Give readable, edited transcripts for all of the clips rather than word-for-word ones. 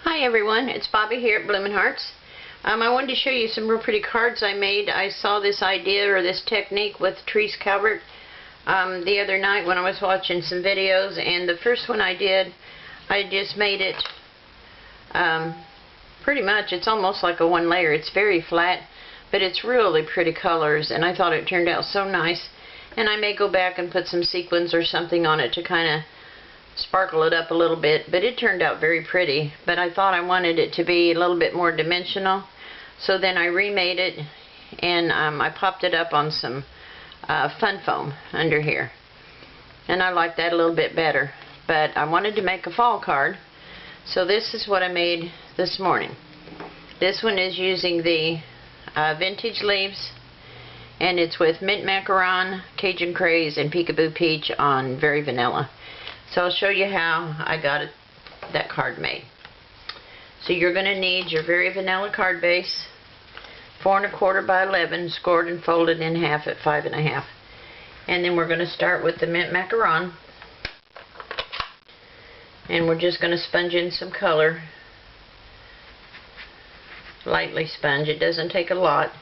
Hi everyone, it's Bobbie here at Bloomin' Hearts. I wanted to show you some real pretty cards I made. I saw this idea or this technique with Therese Calvert the other night when I was watching some videos, and the first one I did, I just made it pretty much, it's almost like a one layer. It's very flat, but it's really pretty colors, and I thought it turned out so nice. And I may go back and put some sequins or something on it to kind of sparkle it up a little bit, but it turned out very pretty. But I thought I wanted it to be a little bit more dimensional, so then I remade it, and I popped it up on some fun foam under here, and I like that a little bit better. But I wanted to make a fall card, so this is what I made this morning. This one is using the vintage leaves, and it's with mint macaron, Cajun Craze, and Peekaboo Peach on very vanilla. So I'll show you how I got that card made. So you're going to need your very vanilla card base, 4 1/4 by 11, scored and folded in half at 5 1/2. And then we're going to start with the mint macaron, and we're just going to sponge in some color. Lightly sponge, it doesn't take a lot.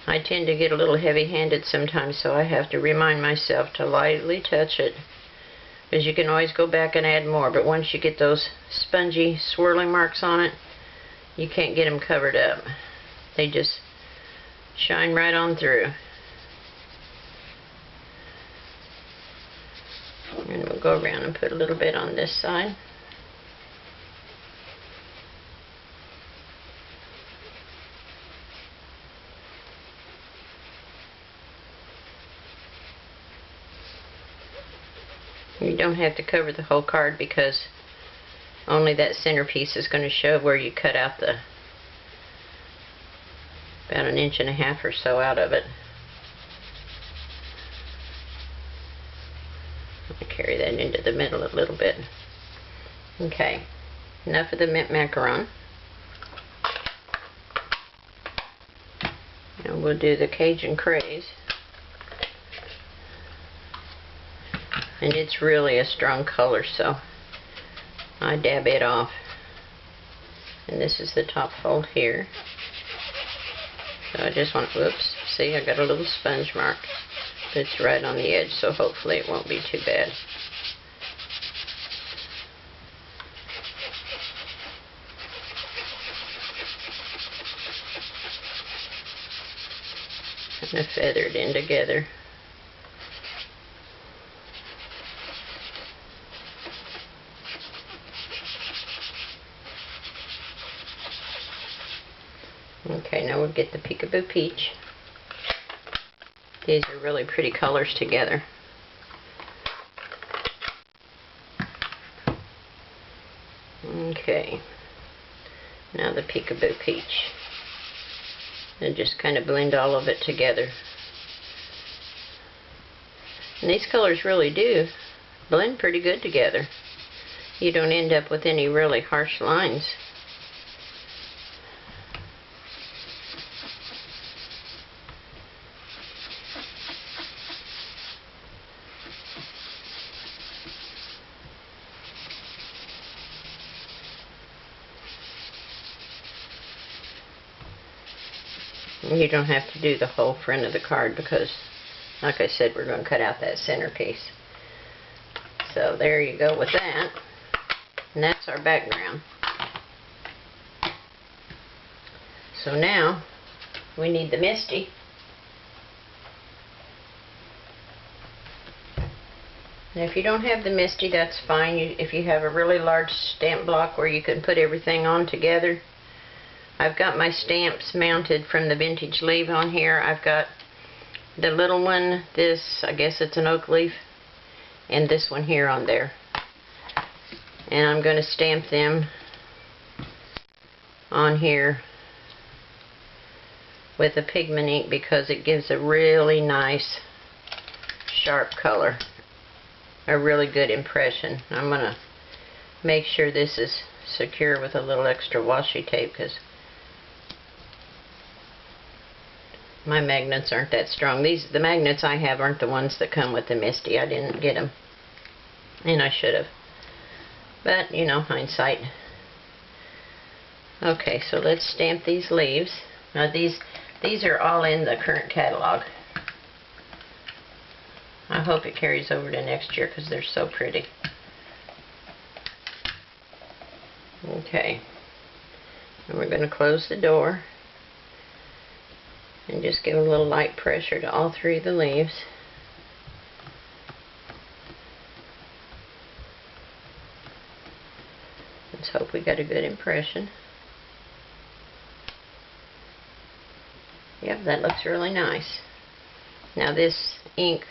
I tend to get a little heavy-handed sometimes, so I have to remind myself to lightly touch it, because you can always go back and add more, but once you get those spongy swirling marks on it, you can't get them covered up. They just shine right on through. And we'll go around and put a little bit on this side. You don't have to cover the whole card, because only that centerpiece is going to show where you cut out the about 1.5 inches or so out of it. I'll carry that into the middle a little bit. Okay, enough of the mint macaron. And we'll do the Cajun Craze. And it's really a strong color, so I dab it off. And this is the top fold here. So I just want, whoops, see, I got a little sponge mark that's right on the edge, so hopefully it won't be too bad. And I feather it in together. Okay, now we'll get the Peekaboo Peach. These are really pretty colors together. Okay, now the Peekaboo Peach. And just kind of blend all of it together. And these colors really do blend pretty good together. You don't end up with any really harsh lines. You don't have to do the whole front of the card, because, like I said, we're going to cut out that centerpiece. So there you go with that. And that's our background. So now we need the MISTI. Now if you don't have the MISTI, that's fine. If you have a really large stamp block where you can put everything on together. I've got my stamps mounted from the vintage leaf on here. I've got the little one, this, I guess it's an oak leaf, and this one here on there. And I'm going to stamp them on here with a pigment ink, because it gives a really nice sharp color, a really good impression. I'm going to make sure this is secure with a little extra washi tape, because my magnets aren't that strong. The magnets I have aren't the ones that come with the MISTI. I didn't get them. And I should have. But, you know, hindsight. Okay, so let's stamp these leaves. Now these are all in the current catalog. I hope it carries over to next year because they're so pretty. Okay. And we're going to close the door and just give a little light pressure to all three of the leaves. Let's hope we got a good impression. Yep, that looks really nice. Now this ink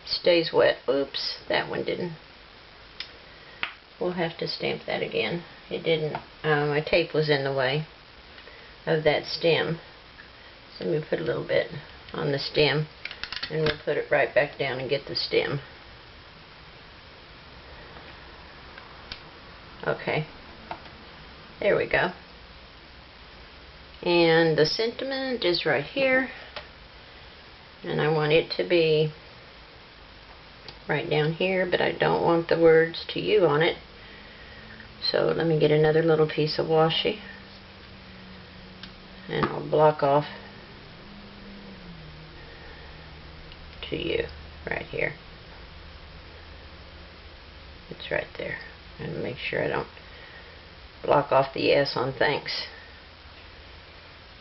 stays wet. Oops, that one didn't. We'll have to stamp that again. It didn't, my tape was in the way of that stem. So we put a little bit on the stem and we'll put it right back down and get the stem. Okay, there we go. And the sentiment is right here, and I want it to be right down here, but I don't want the words "to you" on it. So let me get another little piece of washi and I'll block off "to you" right here. It's right there. And make sure I don't block off the S on thanks.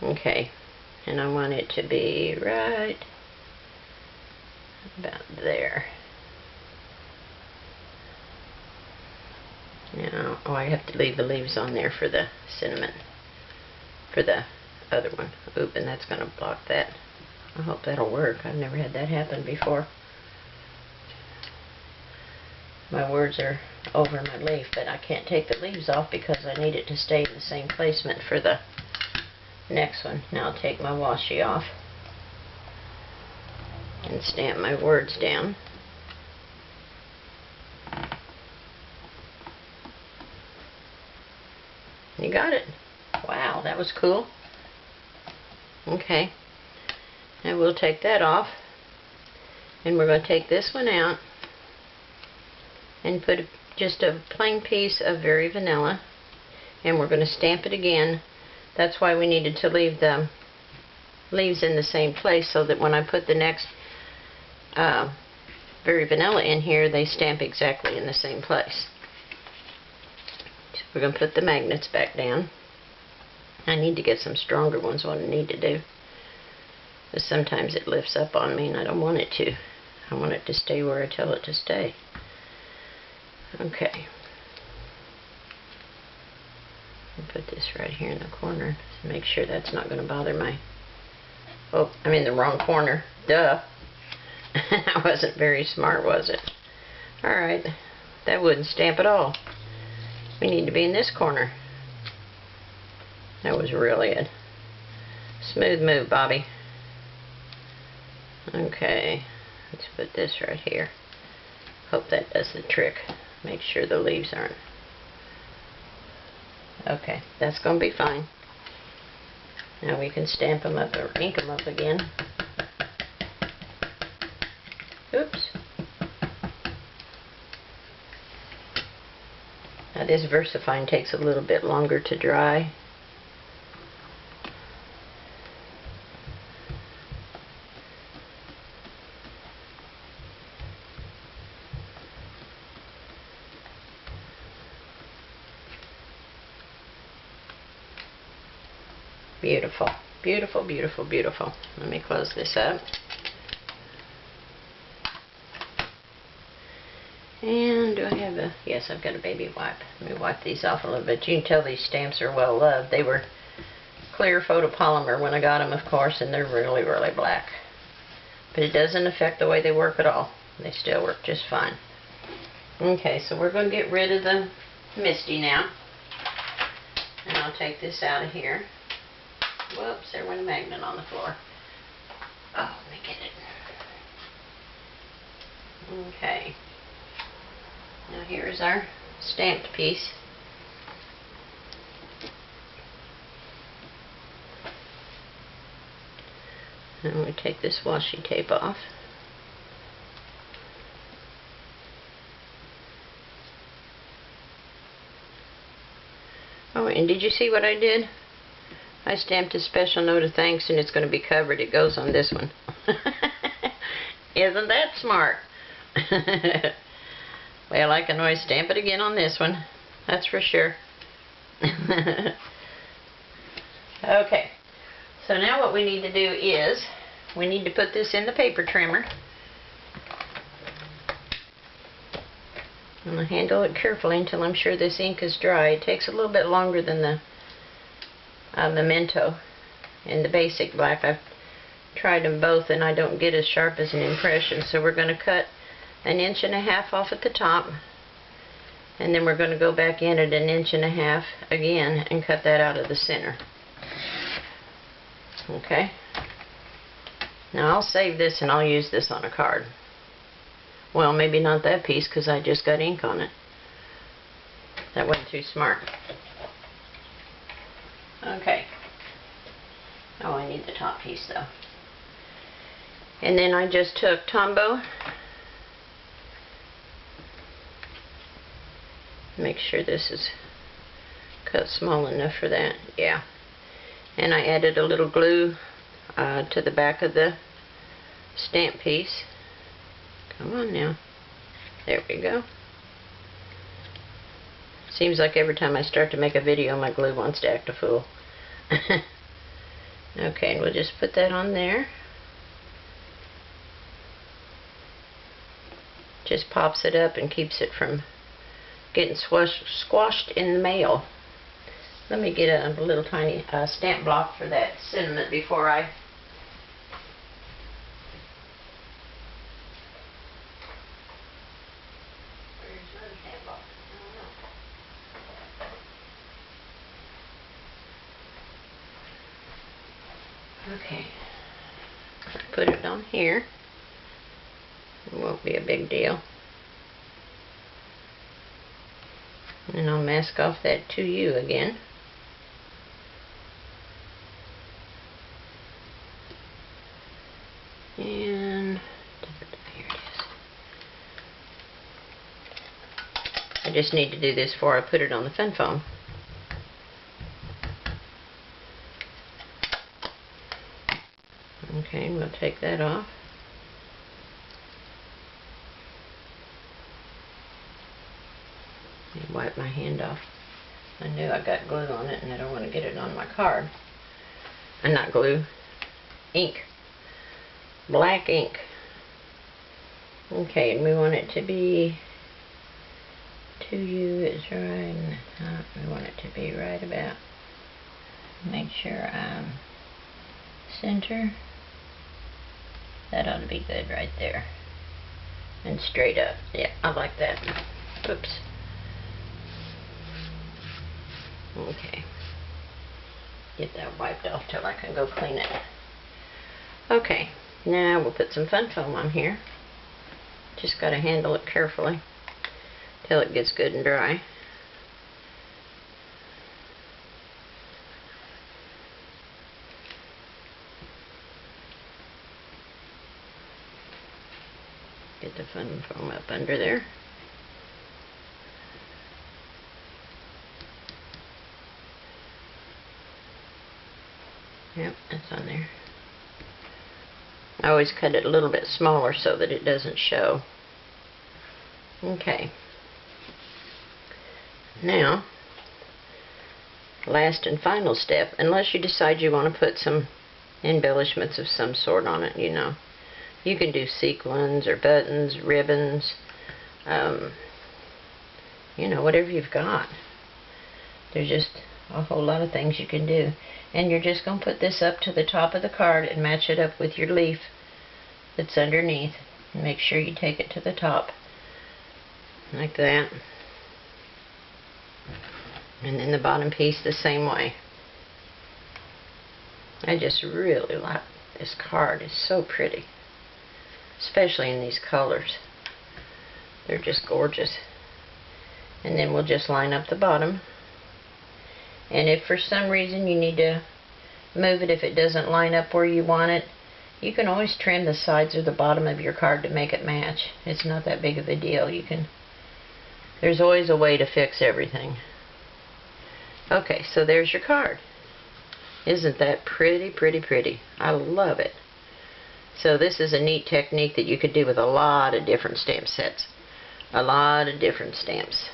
Okay, and I want it to be right about there. Now, oh, I have to leave the leaves on there for the cinnamon, for the other one. Oop, and that's going to block that. I hope that'll work. I've never had that happen before. My words are over my leaf, but I can't take the leaves off because I need it to stay in the same placement for the next one. Now I'll take my washi off and stamp my words down. You got it. Wow, that was cool. Okay, and we'll take that off, and we're going to take this one out and put just a plain piece of Very Vanilla, and we're going to stamp it again. That's why we needed to leave the leaves in the same place, so that when I put the next Very Vanilla in here, they stamp exactly in the same place. So we're going to put the magnets back down. I need to get some stronger ones, what I need to do. Because sometimes it lifts up on me and I don't want it to. I want it to stay where I tell it to stay. Okay. I'll put this right here in the corner to make sure that's not going to bother my... Oh, I'm in the wrong corner. Duh. That wasn't very smart, was it? Alright. That wouldn't stamp at all. We need to be in this corner. That was really a smooth move, Bobbie. Okay. Let's put this right here. Hope that does the trick. Make sure the leaves aren't. Okay, that's going to be fine. Now we can stamp them up or ink them up again. Oops. Now this VersaFine takes a little bit longer to dry. Beautiful, beautiful, beautiful, beautiful. Let me close this up. And do I have a... Yes, I've got a baby wipe. Let me wipe these off a little bit. You can tell these stamps are well loved. They were clear photopolymer when I got them, of course, and they're really, really black. But it doesn't affect the way they work at all. They still work just fine. Okay, so we're going to get rid of the MISTI now. And I'll take this out of here. Whoops, there went a magnet on the floor. Oh, let me get it. Okay. Now here's our stamped piece. And we take this washi tape off. Oh, and did you see what I did? I stamped a special note of thanks, and it's going to be covered. It goes on this one. Isn't that smart? Well, I can always stamp it again on this one. That's for sure. Okay. So now what we need to do is we need to put this in the paper trimmer. I'm going to handle it carefully until I'm sure this ink is dry. It takes a little bit longer than the Memento and the basic black. I've tried them both and I don't get as sharp as an impression. So we're going to cut 1.5 inches off at the top, and then we're going to go back in at 1.5 inches again and cut that out of the center. Okay. Now I'll save this and I'll use this on a card. Well, maybe not that piece because I just got ink on it. That wasn't too smart. Okay. Oh, I need the top piece though. And then I just took Tombow. Make sure this is cut small enough for that. Yeah. And I added a little glue to the back of the stamp piece. Come on now. There we go. Seems like every time I start to make a video, my glue wants to act a fool. Okay, and we'll just put that on there. Just pops it up and keeps it from getting squashed in the mail. Let me get a little tiny stamp block for that sentiment before I... Okay, put it on here. It won't be a big deal. And I'll mask off that to you again. And here it is. I just need to do this before I put it on the fun foam. Okay, and we'll take that off. Let me wipe my hand off. I knew I got glue on it and I don't want to get it on my card. And not glue, ink. Black ink. Okay, and we want it to be to you is right. We want it to be right about. Make sure I'm center. That ought to be good right there. And straight up. Yeah, I like that. Oops. Okay. Get that wiped off till I can go clean it. Okay. Now we'll put some fun foam on here. Just got to handle it carefully till it gets good and dry. Get the fun foam up under there. Yep, that's on there. I always cut it a little bit smaller so that it doesn't show. Okay. Now, last and final step, unless you decide you want to put some embellishments of some sort on it, you know. You can do sequins or buttons, ribbons, you know, whatever you've got. There's just a whole lot of things you can do. And you're just going to put this up to the top of the card and match it up with your leaf that's underneath. And make sure you take it to the top. Like that. And then the bottom piece the same way. I just really like this card. It's so pretty. Especially in these colors. They're just gorgeous. And then we'll just line up the bottom. And if for some reason you need to move it, if it doesn't line up where you want it, you can always trim the sides or the bottom of your card to make it match. It's not that big of a deal. There's always a way to fix everything. Okay, so there's your card. Isn't that pretty, pretty, pretty? I love it. So this is a neat technique that you could do with a lot of different stamp sets. A lot of different stamps.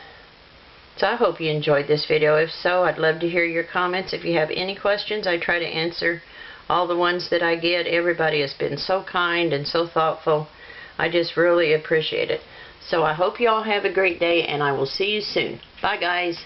So I hope you enjoyed this video. If so, I'd love to hear your comments. If you have any questions, I try to answer all the ones that I get. Everybody has been so kind and so thoughtful. I just really appreciate it. So I hope you all have a great day, and I will see you soon. Bye, guys.